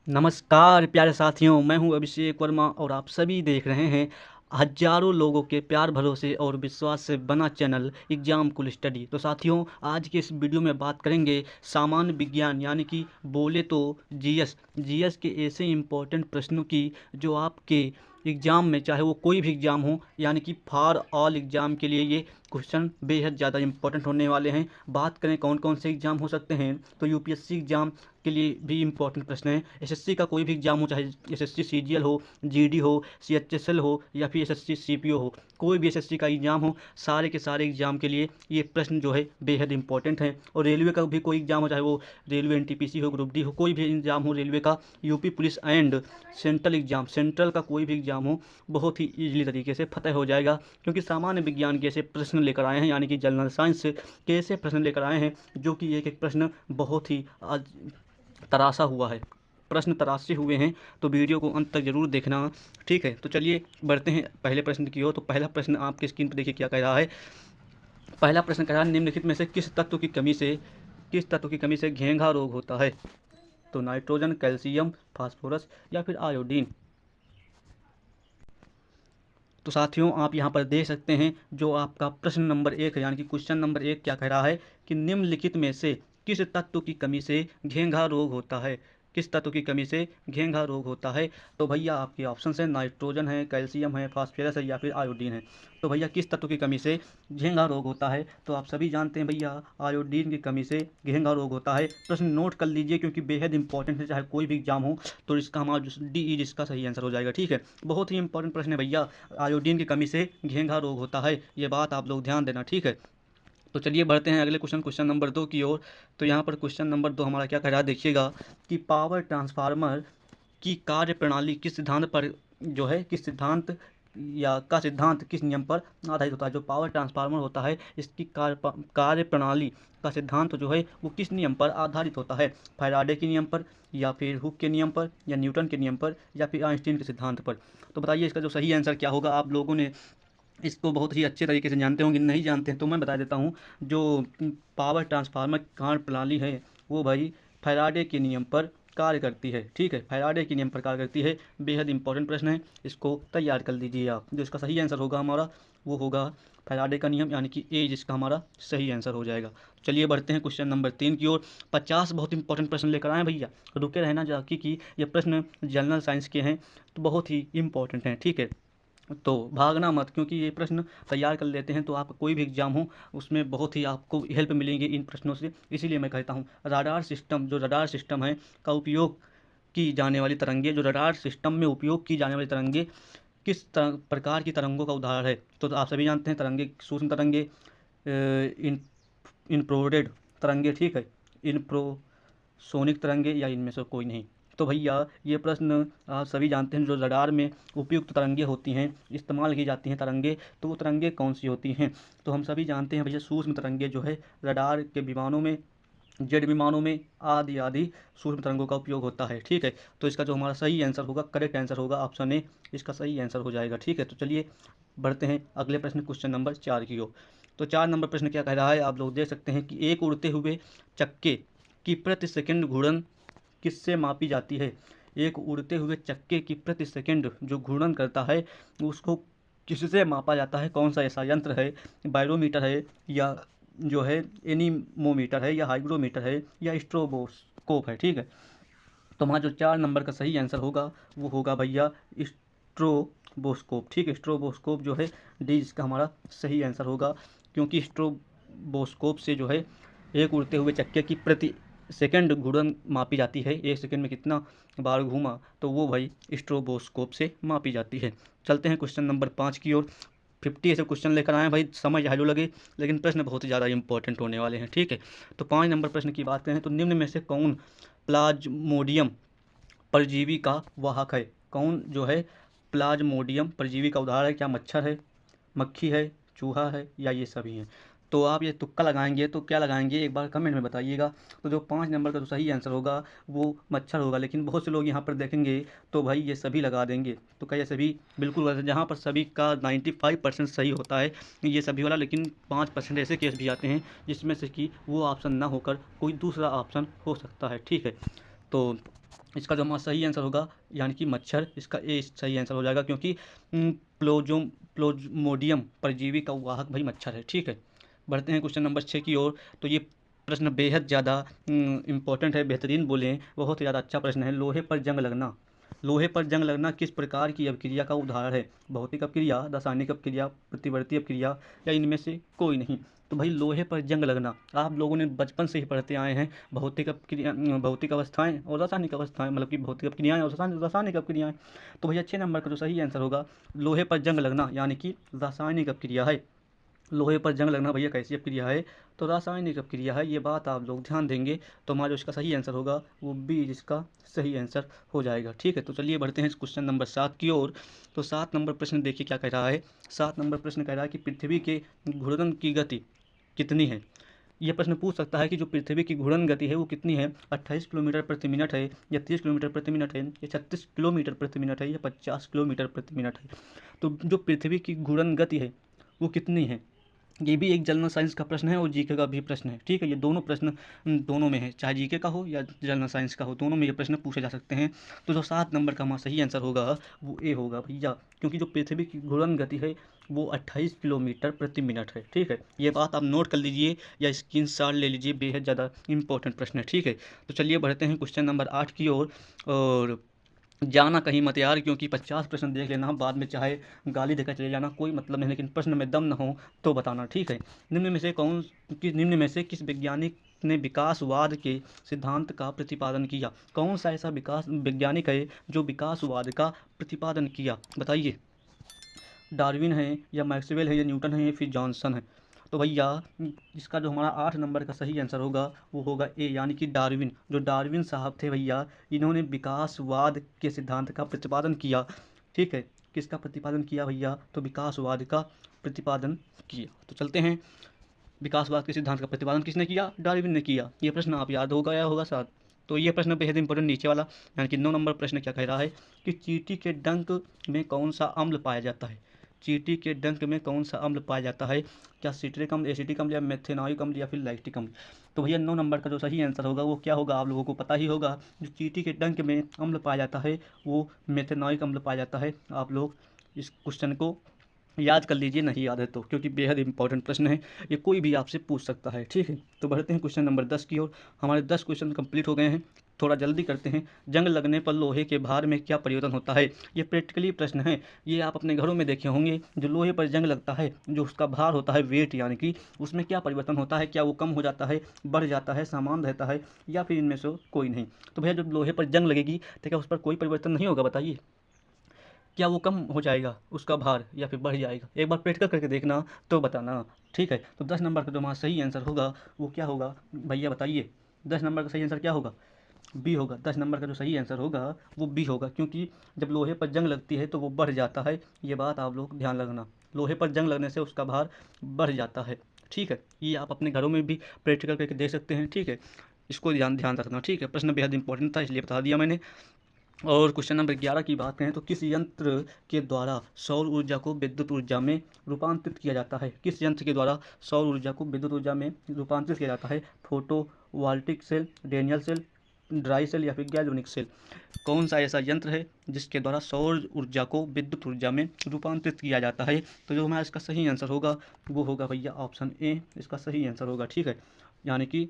नमस्कार प्यारे साथियों, मैं हूं अभिषेक वर्मा और आप सभी देख रहे हैं हजारों लोगों के प्यार भरोसे और विश्वास से बना चैनल एग्जाम कुल स्टडी। तो साथियों, आज के इस वीडियो में बात करेंगे सामान्य विज्ञान यानी कि बोले तो जीएस के ऐसे इम्पोर्टेंट प्रश्नों की जो आपके एग्ज़ाम में, चाहे वो कोई भी एग्ज़ाम हो, यानी कि फॉर ऑल एग्ज़ाम के लिए ये क्वेश्चन बेहद ज़्यादा इंपॉर्टेंट होने वाले हैं। बात करें कौन कौन से एग्ज़ाम हो सकते हैं, तो यूपीएससी एग्ज़ाम के लिए भी इंपॉर्टेंट प्रश्न है। एसएससी का कोई भी एग्जाम हो, चाहे एसएससी सीजीएल हो, जीडी हो, सीएचएसएल हो या फिर एसएससी सीपीओ हो, कोई भी एसएससी का एग्जाम हो, सारे के सारे एग्जाम के लिए ये प्रश्न जो है बेहद इंपॉर्टेंट है। और रेलवे का भी कोई एग्जाम हो, चाहे वो रेलवे एनटीपीसी हो, ग्रुप डी हो, कोई भी एग्जाम हो रेलवे का, UP police and central exam, central का कोई भी एग्जाम हो, बहुत ही ईजिली तरीके से फतह हो जाएगा। क्योंकि सामान्य विज्ञान के ऐसे प्रश्न लेकर आए हैं, यानी कि जनरल साइंस के ऐसे प्रश्न लेकर आए हैं जो कि एक एक प्रश्न बहुत ही तराशा हुआ है, प्रश्न तराशे हुए हैं। तो वीडियो को अंत तक जरूर देखना, ठीक है। तो चलिए बढ़ते हैं पहले प्रश्न की ओर। तो पहला प्रश्न आपके स्क्रीन पर देखिए क्या कह रहा है। पहला प्रश्न कह रहा है, निम्नलिखित में से किस तत्व की कमी से घेंघा रोग होता है। तो नाइट्रोजन, कैल्शियम, फास्फोरस या फिर आयोडीन। तो साथियों, आप यहाँ पर देख सकते हैं जो आपका प्रश्न नंबर 1 है, यानी कि क्वेश्चन नंबर 1 क्या कह रहा है कि निम्नलिखित में से किस तत्व की कमी से घेंघा रोग होता है। किस तत्व की कमी से घेंघा रोग होता है। तो भैया आपके ऑप्शन है नाइट्रोजन है, कैल्शियम है, फास्फोरस है या फिर आयोडीन है। तो भैया किस तत्व की कमी से घेंघा रोग होता है, तो आप सभी जानते हैं भैया आयोडीन की कमी से घेंघा रोग होता है। प्रश्न नोट कर लीजिए क्योंकि बेहद इंपॉर्टेंट है, चाहे कोई भी एग्जाम हो। तो इसका हमारा डी इसका सही आंसर हो जाएगा, ठीक है। बहुत ही इंपॉर्टेंट प्रश्न है भैया, आयोडीन की कमी से घेंघा रोग होता है, ये बात आप लोग ध्यान देना, ठीक है। तो चलिए बढ़ते हैं अगले क्वेश्चन नंबर 2 की ओर। तो यहाँ पर क्वेश्चन नंबर 2 हमारा क्या कह रहा है, देखिएगा कि पावर ट्रांसफार्मर की कार्य प्रणाली किस सिद्धांत पर जो है, किस सिद्धांत का सिद्धांत किस नियम पर आधारित होता है। जो पावर ट्रांसफार्मर होता है, इसकी कार्य प्रणाली का सिद्धांत जो है वो किस नियम पर आधारित होता है। फैराडे के नियम पर या फिर हुक के नियम पर या न्यूटन के नियम पर या फिर आइंस्टीन के सिद्धांत पर। तो बताइए इसका जो सही आंसर क्या होगा। आप लोगों ने इसको बहुत ही अच्छे तरीके से जानते होंगे, नहीं जानते हैं तो मैं बता देता हूँ। जो पावर ट्रांसफार्मर कार्य प्रणाली है वो भाई फैराडे के नियम पर कार्य करती है, ठीक है। फैराडे के नियम पर कार्य करती है। बेहद इंपॉर्टेंट प्रश्न है, इसको तैयार कर लीजिए आप। जो इसका सही आंसर होगा हमारा वो होगा फैराडे का नियम, यानी कि ए जिसका हमारा सही आंसर हो जाएगा। चलिए बढ़ते हैं क्वेश्चन नंबर 3 की ओर। 50 बहुत इंपॉर्टेंट प्रश्न लेकर आए भैया, रुके रहना जाकि कि ये प्रश्न जनरल साइंस के हैं तो बहुत ही इंपॉर्टेंट हैं, ठीक है। तो भागना मत, क्योंकि ये प्रश्न तैयार कर लेते हैं तो आपका कोई भी एग्जाम हो उसमें बहुत ही आपको हेल्प मिलेंगी इन प्रश्नों से। इसीलिए मैं कहता हूँ रडार सिस्टम, जो रडार सिस्टम है का उपयोग की जाने वाली तरंगे, जो रडार सिस्टम में उपयोग की जाने वाली तरंगे किस प्रकार की तरंगों का उदाहरण है। तो आप सभी जानते हैं तरंगे, सूक्ष्म तरंगे, इन इंफ्रारेड तरंगे, ठीक है, इन्फ्रासोनिक तरंगे या इनमें से कोई नहीं। तो भैया ये प्रश्न आप सभी जानते हैं, जो रडार में उपयुक्त तरंगे होती हैं, इस्तेमाल की जाती हैं तरंगे, तो वो तरंगे कौन सी होती हैं। तो हम सभी जानते हैं भैया सूक्ष्म तरंगे जो है रडार के विमानों में, जेट विमानों में आदि आदि सूक्ष्म तरंगों का उपयोग होता है, ठीक है। तो इसका जो हमारा सही आंसर होगा, करेक्ट आंसर होगा ऑप्शन ए, इसका सही आंसर हो जाएगा, ठीक है। तो चलिए बढ़ते हैं अगले प्रश्न क्वेश्चन नंबर 4 की ओर। तो 4 नंबर प्रश्न क्या कह रहा है, आप लोग देख सकते हैं कि एक उड़ते हुए चक्के की प्रति सेकंड घूर्णन किससे मापी जाती है। एक उड़ते हुए चक्के की प्रति सेकंड जो घूर्णन करता है उसको किससे मापा जाता है, कौन सा ऐसा यंत्र है, बैरोमीटर है या जो है एनीमोमीटर है या हाइग्रोमीटर है या स्ट्रोबोस्कोप है, ठीक है। तो हमारा जो 4 नंबर का सही आंसर होगा वो होगा भैया स्ट्रोबोस्कोप, ठीक है। स्ट्रोबोस्कोप जो है डी इसका हमारा सही आंसर होगा, क्योंकि स्ट्रोबोस्कोप से जो है एक उड़ते हुए चक्के की प्रति सेकंड घूर्णन मापी जाती है। एक सेकंड में कितना बार घूमा, तो वो भाई स्ट्रोबोस्कोप से मापी जाती है। चलते हैं क्वेश्चन नंबर 5 की ओर। 50 ऐसे क्वेश्चन लेकर आए भाई, समझ हालो लगे, लेकिन प्रश्न बहुत ही ज़्यादा इंपॉर्टेंट होने वाले हैं, ठीक है। तो 5 नंबर प्रश्न की बात करें तो निम्न में से कौन प्लाज्मोडियम परजीवी का वाहक है। कौन जो है प्लाज्मोडियम परजीवी का उदाहरण है, क्या मच्छर है, मक्खी है, चूहा है या ये सभी हैं। तो आप ये तुक्का लगाएंगे तो क्या लगाएंगे एक बार कमेंट में बताइएगा। तो जो 5 नंबर का जो सही आंसर होगा वो मच्छर होगा, लेकिन बहुत से लोग यहाँ पर देखेंगे तो भाई ये सभी लगा देंगे। तो क्या ये सभी बिल्कुल गलत है, जहाँ पर सभी का 95% सही होता है ये सभी वाला, लेकिन 5% ऐसे केस भी आते हैं जिसमें से कि वो ऑप्शन ना होकर कोई दूसरा ऑप्शन हो सकता है, ठीक है। तो इसका जो हमारा सही आंसर होगा यानी कि मच्छर, इसका ए सही आंसर हो जाएगा, क्योंकि प्लोज्मोडियम परजीवी का वाहक भाई मच्छर है। ठीक है, बढ़ते हैं क्वेश्चन नंबर 6 की ओर। तो ये प्रश्न बेहद ज़्यादा इम्पोर्टेंट है, बेहतरीन बोले, बहुत ही ज़्यादा अच्छा प्रश्न है। लोहे पर जंग लगना, लोहे पर जंग लगना किस प्रकार की अपक्रिया का उदाहरण है? भौतिक अपक्रिया, रासायनिक अपक्रिया, प्रतिवर्ती अपक्रिया या इनमें से कोई नहीं? तो भाई लोहे पर जंग लगना आप लोगों ने बचपन से ही पढ़ते आए हैं, भौतिक अपक्रिया, भौतिक अवस्थाएं और रासायनिक अवस्थाएं, मतलब कि भौतिक अपक्रियाएं और रासायनिक अपक्रियाएं। तो भैया 6 नंबर का जो सही आंसर होगा लोहे पर जंग लगना यानी कि रासायनिक अपक्रिया है। लोहे पर जंग लगना भैया कैसी अपक्रिया है? तो रासायनिक अपक्रिया है। ये बात आप लोग ध्यान देंगे तो हमारा जो इसका सही आंसर होगा वो बी जिसका सही आंसर हो जाएगा। ठीक है, तो चलिए बढ़ते हैं क्वेश्चन नंबर 7 की ओर। तो 7 नंबर प्रश्न देखिए क्या कह रहा है। 7 नंबर प्रश्न कह रहा है कि पृथ्वी के घूर्णन की गति कितनी है? ये प्रश्न पूछ सकता है कि जो पृथ्वी की घूर्णन गति है वो कितनी है, 28 किलोमीटर प्रति मिनट है या 30 किलोमीटर प्रति मिनट है या 36 किलोमीटर प्रति मिनट है या 50 किलोमीटर प्रति मिनट है? तो जो पृथ्वी की घूर्णन गति है वो कितनी है? ये भी एक जनरल साइंस का प्रश्न है और जीके का भी प्रश्न है। ठीक है, ये दोनों प्रश्न दोनों में है, चाहे जीके का हो या जनरल साइंस का हो, दोनों में ये प्रश्न पूछे जा सकते हैं। तो जो 7 नंबर का हमारा सही आंसर होगा वो ए होगा भैया, क्योंकि जो पृथ्वी की घूर्णन गति है वो 28 किलोमीटर प्रति मिनट है। ठीक है, ये बात आप नोट कर लीजिए या स्क्रीनशॉट ले लीजिए, बेहद ज़्यादा इंपॉर्टेंट प्रश्न है। ठीक है, तो चलिए बढ़ते हैं क्वेश्चन नंबर 8 की ओर। और जाना कहीं मत यार, क्योंकि 50 प्रश्न देख लेना, बाद में चाहे गाली देकर चले जाना, कोई मतलब नहीं, लेकिन प्रश्न में दम न हो तो बताना। ठीक है, निम्न में से किस वैज्ञानिक ने विकासवाद के सिद्धांत का प्रतिपादन किया? कौन सा ऐसा विकास वैज्ञानिक है जो विकासवाद का प्रतिपादन किया? बताइए, डार्विन है या मैक्सवेल है या न्यूटन है या फिर जॉनसन है? तो भैया इसका जो हमारा 8 नंबर का सही आंसर होगा वो होगा ए यानी कि डार्विन। जो डार्विन साहब थे भैया, इन्होंने विकासवाद के सिद्धांत का प्रतिपादन किया। ठीक है, किसका प्रतिपादन किया भैया? तो विकासवाद का प्रतिपादन किया। तो चलते हैं, विकासवाद के सिद्धांत का प्रतिपादन किसने किया? डार्विन ने किया। ये प्रश्न आप याद होगा या होगा साथ। तो ये प्रश्न बेहद इंपॉर्टेंट नीचे वाला, यानी कि 9 नंबर प्रश्न क्या कह रहा है कि चींटी के डंक में कौन सा अम्ल पाया जाता है? चींटी के डंक में कौन सा अम्ल पाया जाता है? क्या सिट्रिक अम्ल, एसिटिक अम्ल या मेथेनॉइक अम्ल या फिर लैक्टिक अम्ल? तो भैया 9 नंबर का जो सही आंसर होगा वो क्या होगा? आप लोगों को पता ही होगा, जो चींटी के डंक में अम्ल पाया जाता है वो मेथेनॉइक अम्ल पाया जाता है। आप लोग इस क्वेश्चन को याद कर लीजिए, नहीं याद है तो, क्योंकि बेहद इंपॉर्टेंट प्रश्न है, ये कोई भी आपसे पूछ सकता है। ठीक है, तो बढ़ते हैं क्वेश्चन नंबर 10 की ओर। हमारे 10 क्वेश्चन कंप्लीट हो गए हैं, थोड़ा जल्दी करते हैं। जंग लगने पर लोहे के भार में क्या परिवर्तन होता है? ये प्रैक्टिकली प्रश्न है, ये आप अपने घरों में देखे होंगे। जो लोहे पर जंग लगता है, जो उसका भार होता है, वेट यानी कि उसमें क्या परिवर्तन होता है? क्या वो कम हो जाता है, बढ़ जाता है, समान रहता है या फिर इनमें से कोई नहीं? तो भैया जब लोहे पर जंग लगेगी तो क्या उस पर कोई परिवर्तन नहीं होगा? बताइए, क्या वो कम हो जाएगा उसका भार या फिर बढ़ जाएगा? एक बार प्रैक्टिकल करके देखना तो बताना। ठीक है, तो 10 नंबर का जो हमारा सही आंसर होगा वो क्या होगा भैया? बताइए, 10 नंबर का सही आंसर क्या होगा? बी होगा। 10 नंबर का जो सही आंसर होगा वो बी होगा, क्योंकि जब लोहे पर जंग लगती है तो वो बढ़ जाता है। ये बात आप लोग ध्यान रखना, लोहे पर जंग लगने से उसका भार बढ़ जाता है। ठीक है, ये आप अपने घरों में भी प्रैक्टिकल करके देख सकते हैं। ठीक है, इसको ध्यान ध्यान रखना। ठीक है, प्रश्न बेहद इंपॉर्टेंट था इसलिए बता दिया मैंने। और क्वेश्चन नंबर 11 की बात करें तो किस यंत्र के द्वारा सौर ऊर्जा को विद्युत ऊर्जा में रूपांतरित किया जाता है? किस यंत्र के द्वारा सौर ऊर्जा को विद्युत ऊर्जा में रूपांतरित किया जाता है? Photovoltaic cell, Daniell cell, dry cell या फिर गैल्वेनिक सेल? कौन सा ऐसा यंत्र है जिसके द्वारा सौर ऊर्जा को विद्युत ऊर्जा में रूपांतरित किया जाता है? तो जो हमारा इसका सही आंसर होगा वो होगा भैया ऑप्शन ए, इसका सही आंसर होगा। ठीक है, यानी कि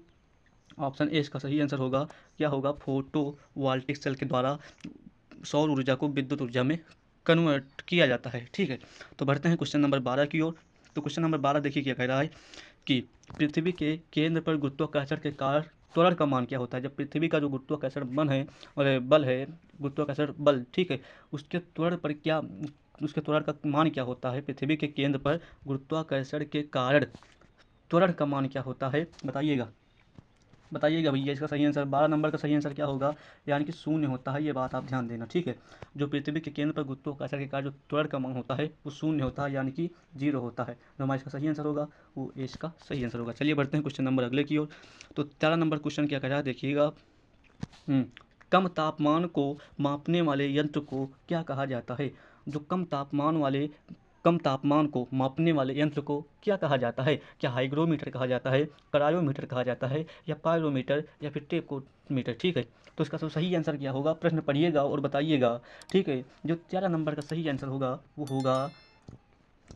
ऑप्शन ए इसका सही आंसर होगा। क्या होगा? फोटोवोल्टिक सेल के द्वारा सौर ऊर्जा को विद्युत ऊर्जा में कन्वर्ट किया जाता है। ठीक है, तो बढ़ते हैं क्वेश्चन नंबर 12 की ओर। तो क्वेश्चन नंबर 12 देखिए क्या कह रहा है कि पृथ्वी के केंद्र पर गुरुत्वाकर्षण के कारण त्वरण का मान क्या होता है? जब पृथ्वी का जो गुरुत्वाकर्षण बल है और बल है, गुरुत्वाकर्षण बल, ठीक है, उसके त्वरण पर क्या, उसके त्वरण का मान क्या होता है? पृथ्वी के केंद्र पर गुरुत्वाकर्षण के कारण त्वरण का मान क्या होता है? बताइएगा, बताइएगा भैया। इसका सही आंसर 12 नंबर का सही आंसर क्या होगा? यानी कि शून्य होता है। ये बात आप ध्यान देना। ठीक है, जो पृथ्वी के केंद्र पर गुरुत्वाकर्षण के कारण जो त्वरण का मान होता है वो शून्य होता है, यानी कि 0 होता है। जो हमारा इसका सही आंसर होगा वो ए इसका सही आंसर होगा। चलिए बढ़ते हैं क्वेश्चन नंबर अगले की ओर। तो 13 नंबर क्वेश्चन क्या कह रहा है देखिएगा। कम तापमान को मापने वाले यंत्र को क्या कहा जाता है? जो कम तापमान वाले कम तापमान को मापने वाले यंत्र को क्या कहा जाता है? क्या हाइग्रोमीटर कहा जाता है, क्रायोमीटर कहा जाता है, या पायरोमीटर, या फिर टेकोमीटर? ठीक है, तो इसका तो सही आंसर क्या होगा, प्रश्न पढ़िएगा और बताइएगा। ठीक है, जो 13 नंबर का सही आंसर होगा वो होगा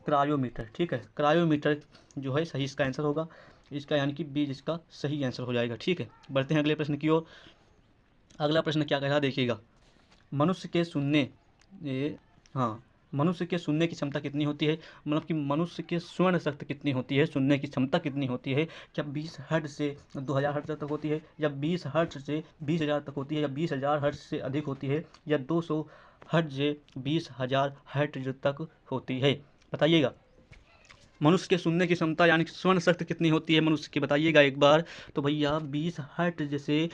क्रायोमीटर। ठीक है, क्रायोमीटर जो है सही इसका आंसर होगा, इसका यानी कि बी इसका सही आंसर हो जाएगा। ठीक है, बढ़ते हैं अगले प्रश्न की ओर। अगला प्रश्न क्या कह रहा है देखिएगा। मनुष्य के सुनने ये हाँ मनुष्य के सुनने की क्षमता कितनी होती है? मतलब कि मनुष्य के स्वर्ण शक्ति कितनी होती है, सुनने की क्षमता कितनी होती है? क्या 20 हर्ट्ज से 2000 हर्ट्ज तक होती है, या 20 हर्ट्ज से 20,000 तक होती है, या 20,000 हर्ट्ज से अधिक होती है, या 200 हर्ट्ज से 20,000 हर्ट्ज तक होती है? बताइएगा। मनुष्य के सुनने की क्षमता यानी कि स्वर्ण शक्ति कितनी होती है मनुष्य की, बताइएगा एक बार। तो भैया 20 हर्ट्ज से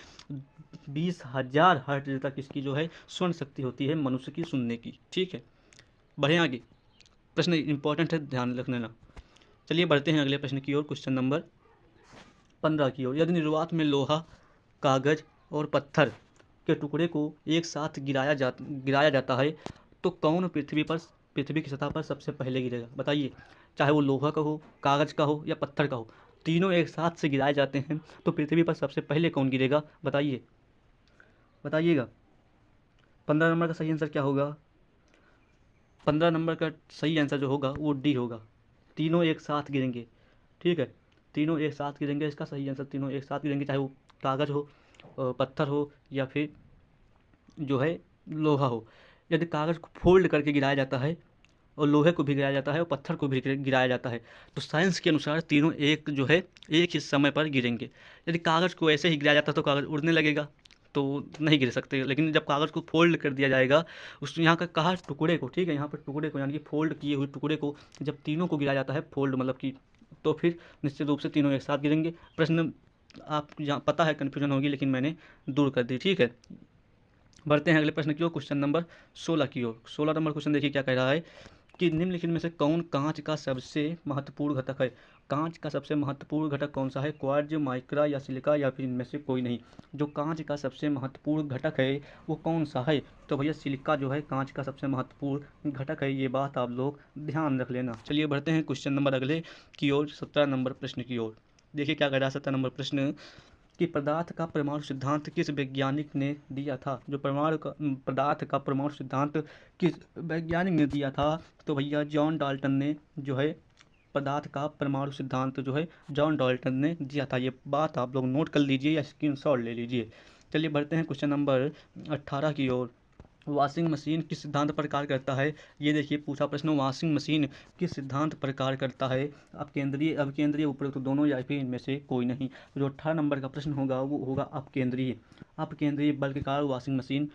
20,000 हर्ट्ज तक इसकी जो है स्वर्ण शक्ति होती है मनुष्य की सुनने की। ठीक है, बढ़े आगे। प्रश्न इंपॉर्टेंट है, ध्यान रख लेना। चलिए बढ़ते हैं अगले प्रश्न की ओर, क्वेश्चन नंबर 15 की ओर। यदि निर्वात में लोहा, कागज और पत्थर के टुकड़े को एक साथ गिराया जाता है तो कौन पृथ्वी की सतह पर सबसे पहले गिरेगा? बताइए, चाहे वो लोहा का हो, कागज का हो, या पत्थर का हो, तीनों एक साथ से गिराए जाते हैं तो पृथ्वी पर सबसे पहले कौन गिरेगा? बताइएगा। 15 नंबर का सही आंसर क्या होगा? 15 नंबर का सही आंसर जो होगा वो डी होगा, तीनों एक साथ गिरेंगे। ठीक है, तीनों एक साथ गिरेंगे, इसका सही आंसर तीनों एक साथ गिरेंगे, चाहे वो कागज हो, पत्थर हो, या फिर जो है लोहा हो। यदि कागज़ को फोल्ड करके गिराया जाता है, और लोहे को भी गिराया जाता है, और पत्थर को भी गिराया जाता है, तो साइंस के अनुसार तीनों एक जो है एक ही समय पर गिरेंगे। यदि कागज़ को ऐसे ही गिराया जाता तो कागज़ उड़ने लगेगा, तो नहीं गिर सकते। लेकिन जब कागज़ को फोल्ड कर दिया जाएगा, उस यहाँ का कहा टुकड़े को, ठीक है, यहाँ पर टुकड़े को यानी कि फोल्ड किए हुए टुकड़े को जब तीनों को गिराया जाता है, फोल्ड मतलब कि, तो फिर निश्चित रूप से तीनों एक साथ गिरेंगे। प्रश्न आप यहाँ पता है कन्फ्यूजन होगी, लेकिन मैंने दूर कर दी। ठीक है, बढ़ते हैं अगले प्रश्न की ओर, क्वेश्चन नंबर 16 की ओर। 16 नंबर क्वेश्चन देखिए क्या कह रहा है कि निम्नलिखित में से कौन कांच का सबसे महत्वपूर्ण घटक है? कांच का सबसे महत्वपूर्ण घटक कौन सा है? क्वार्ट्ज, माइक्रा, या सिलिका, या फिर इनमें से कोई नहीं? जो कांच का सबसे महत्वपूर्ण घटक है वो कौन सा है? तो भैया सिलिका जो है कांच का सबसे महत्वपूर्ण घटक है, ये बात आप लोग ध्यान रख लेना। चलिए बढ़ते हैं क्वेश्चन नंबर अगले की ओर, 17 नंबर प्रश्न की ओर। देखिए क्या कह रहा है 17 नंबर प्रश्न कि पदार्थ का परमाणु सिद्धांत किस वैज्ञानिक ने दिया था? जो पदार्थ का परमाणु सिद्धांत किस वैज्ञानिक ने दिया था? तो भैया जॉन डाल्टन ने जो है पदार्थ का परमाणु सिद्धांत जो है जॉन डाल्टन ने दिया था। ये बात आप लोग नोट कर लीजिए या स्क्रीनशॉट ले लीजिए। चलिए बढ़ते हैं क्वेश्चन नंबर 18 की ओर। वॉशिंग मशीन किस सिद्धांत पर कार्य करता है? ये देखिए पूछा प्रश्न, वॉशिंग मशीन किस सिद्धांत पर कार्य करता है? अपकेंद्रीय, उपरोक्त दोनों, या फिर इनमें से कोई नहीं? जो 18 नंबर का प्रश्न होगा वो होगा अपकेंद्रीय बल के कारण वॉशिंग मशीन,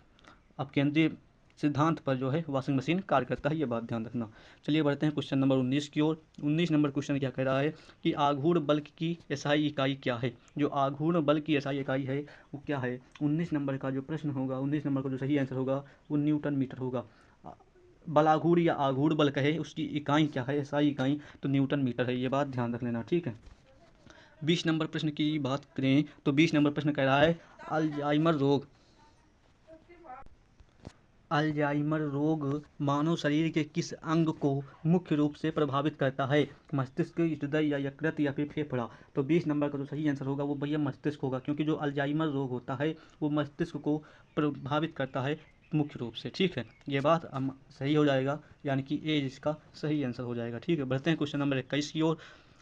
अपकेंद्रीय सिद्धांत पर जो है वॉशिंग मशीन कार्य करता है, ये बात ध्यान रखना। चलिए बढ़ते हैं क्वेश्चन नंबर 19 की ओर। 19 नंबर क्वेश्चन क्या कह रहा है कि आघूर्ण बल की एसआई इकाई क्या है? जो आघूर्ण बल की एसआई इकाई है वो क्या है? 19 नंबर का जो प्रश्न होगा, 19 नंबर का जो सही आंसर होगा वो न्यूटन मीटर होगा। बलाघूर्ण या आघूर्ण बल कहे उसकी इकाई क्या है, एसआई इकाई, तो न्यूटन मीटर है, ये बात ध्यान रख लेना। ठीक है, 20 नंबर प्रश्न की बात करें तो 20 नंबर प्रश्न कह रहा है अल्जाइमर रोग मानव शरीर के किस अंग को मुख्य रूप से प्रभावित करता है? मस्तिष्क, हृदय, या यकृत, या फिर फेफड़ा? तो 20 नंबर का जो सही आंसर होगा वो भैया मस्तिष्क होगा, क्योंकि जो अल्जाइमर रोग होता है वो मस्तिष्क को प्रभावित करता है मुख्य रूप से। ठीक है, ये बात सही हो जाएगा, यानी कि ए इसका सही आंसर हो जाएगा। ठीक है, बढ़ते हैं क्वेश्चन नंबर 21 की ओर।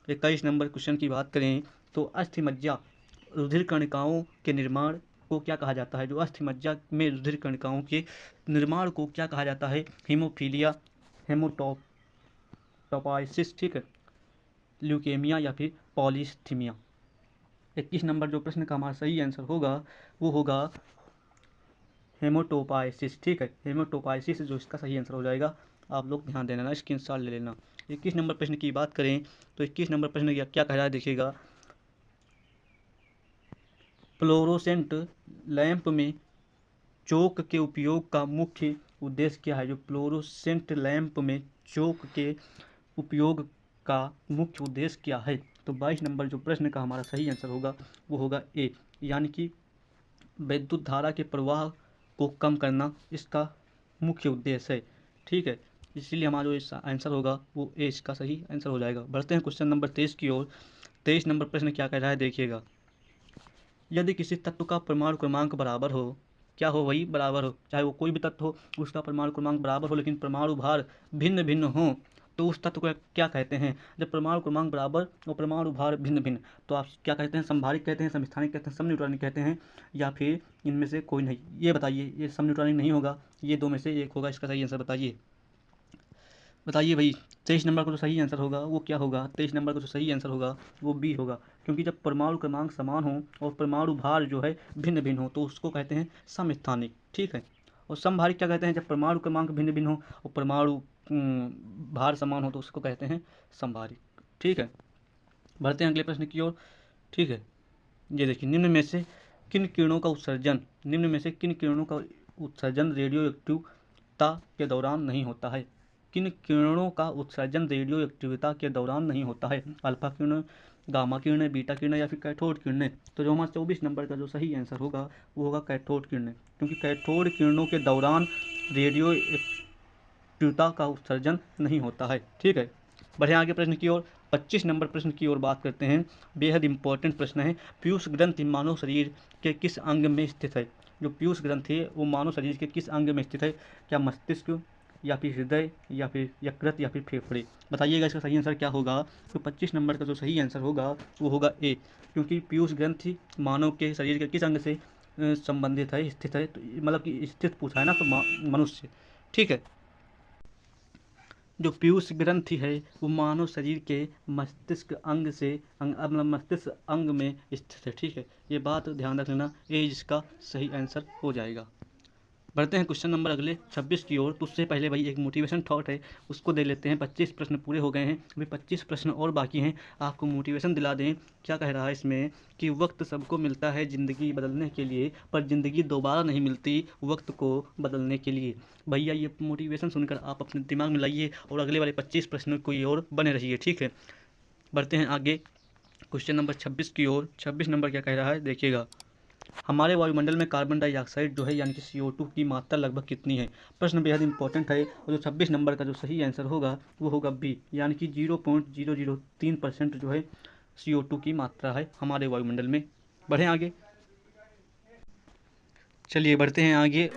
21 नंबर क्वेश्चन की बात करें तो अस्थि मज्जा रुधिर कणिकाओं के निर्माण को क्या कहा जाता है? जो अस्थि मज्जा में रुधिर कणिकाओं के निर्माण को क्या कहा जाता है? हीमोफीलिया, हेमोटोपाइसिस, ठीक है, ल्यूकेमिया, या फिर पॉलीस्थीमिया? 21 नंबर जो प्रश्न का हमारा सही आंसर होगा वो होगा हेमोटोपाइसिस। ठीक है, हेमोटोपाइसिस जो इसका सही आंसर हो जाएगा, आप लोग ध्यान देना, स्क्रीनशॉट ले लेना। 21 नंबर प्रश्न की बात करें तो 21 नंबर प्रश्न क्या कह रहा है देखिएगा। फ्लोरोसेंट लैंप में चोक के उपयोग का मुख्य उद्देश्य क्या है? जो फ्लोरोसेंट लैंप में चोक के उपयोग का मुख्य उद्देश्य क्या है? तो 22 नंबर जो प्रश्न का हमारा सही आंसर होगा वो होगा ए, यानी कि विद्युत धारा के प्रवाह को कम करना इसका मुख्य उद्देश्य है। ठीक है, इसीलिए हमारा जो इसका आंसर होगा वो ए इसका सही आंसर हो जाएगा। बढ़ते हैं क्वेश्चन नंबर 23 की ओर। 23 नंबर प्रश्न क्या कह रहा है, देखिएगा। यदि किसी तत्व का परमाणु क्रमांक बराबर हो, क्या हो, वही बराबर हो, चाहे वो कोई भी तत्व हो उसका परमाणु क्रमांक बराबर हो लेकिन परमाणु भार भिन्न भिन्न हो, तो उस तत्व को क्या कहते हैं। जब परमाणु क्रमांक बराबर और परमाणु भार भिन्न भिन्न, तो आप क्या कहते हैं, समभारिक कहते हैं, समस्थानिक कहते हैं, समन्यूट्रॉनिक कहते हैं, या फिर इनमें से कोई नहीं। ये बताइए, ये समन्यूट्रॉनिक नहीं होगा, ये दो में से एक होगा। इसका सही आंसर बताइए, बताइए भाई। 23 नंबर का जो सही आंसर होगा वो क्या होगा, 23 नंबर का जो सही आंसर होगा वो बी होगा। क्योंकि जब परमाणु क्रमांक समान हो और परमाणु भार जो है भिन्न भिन्न हो तो उसको कहते हैं समस्थानिक, ठीक है। और समभारिक क्या कहते हैं, जब परमाणु क्रमांक भिन्न भिन्न हो और परमाणु भार समान हो तो उसको कहते हैं समभारिक, ठीक है। बढ़ते हैं अगले प्रश्न की ओर, ठीक है। ये देखिए, निम्न में से किन किरणों का उत्सर्जन रेडियो एक्टिवता के दौरान नहीं होता है। किन किरणों का उत्सर्जन रेडियो एक्टिविता के दौरान नहीं होता है। अल्फा किरण, गामा किरण, बीटा किरण या फिर कैथोड किरणें। तो जो हमारा 24 नंबर का जो सही आंसर होगा वो होगा कैथोड किरणें, क्योंकि कैथोड किरणों के दौरान रेडियो एक्टिविता का उत्सर्जन नहीं होता है, ठीक है। बढ़े आगे प्रश्न की ओर। 25 नंबर प्रश्न की ओर बात करते हैं। बेहद इंपॉर्टेंट प्रश्न है। पीयूष ग्रंथि मानव शरीर के किस अंग में स्थित है। जो पीयूष ग्रंथि है वो मानव शरीर के किस अंग में स्थित है। क्या मस्तिष्क, या फिर हृदय, या फिर यकृत, या फिर फेफड़े। बताइएगा इसका सही आंसर क्या होगा। तो 25 नंबर का जो सही आंसर होगा वो होगा ए, क्योंकि पीयूष ग्रंथि मानव के शरीर के किस अंग से संबंधित है, स्थित है, तो मतलब कि स्थित पूछा है ना, तो मनुष्य, ठीक है। जो पीयूष ग्रंथि है वो मानव शरीर के मस्तिष्क अंग से मतलब मस्तिष्क अंग में स्थित है, ठीक है। ये बात ध्यान रख लेना, ये इसका सही आंसर हो जाएगा। बढ़ते हैं क्वेश्चन नंबर अगले 26 की ओर। तो उससे पहले भाई एक मोटिवेशन थॉट है, उसको दे लेते हैं। 25 प्रश्न पूरे हो गए हैं, अभी 25 प्रश्न और बाकी हैं। आपको मोटिवेशन दिला दें। क्या कह रहा है इसमें कि वक्त सबको मिलता है ज़िंदगी बदलने के लिए, पर ज़िंदगी दोबारा नहीं मिलती वक्त को बदलने के लिए। भैया ये मोटिवेशन सुनकर आप अपने दिमाग में लाइए और अगले वाले 25 प्रश्नों की ओर बने रहिए, ठीक है। बढ़ते हैं आगे क्वेश्चन नंबर 26 की ओर। 26 नंबर क्या कह रहा है, देखिएगा। हमारे वायुमंडल में कार्बन डाइऑक्साइड जो है यानी कि CO2 की मात्रा लगभग कितनी है। प्रश्न बेहद इंपॉर्टेंट है और जो 26 नंबर का जो सही आंसर होगा वो होगा बी, यानी कि 0.003% जो है CO2 की मात्रा है हमारे वायुमंडल में। बढ़ें आगे, चलिए बढ़ते हैं आगे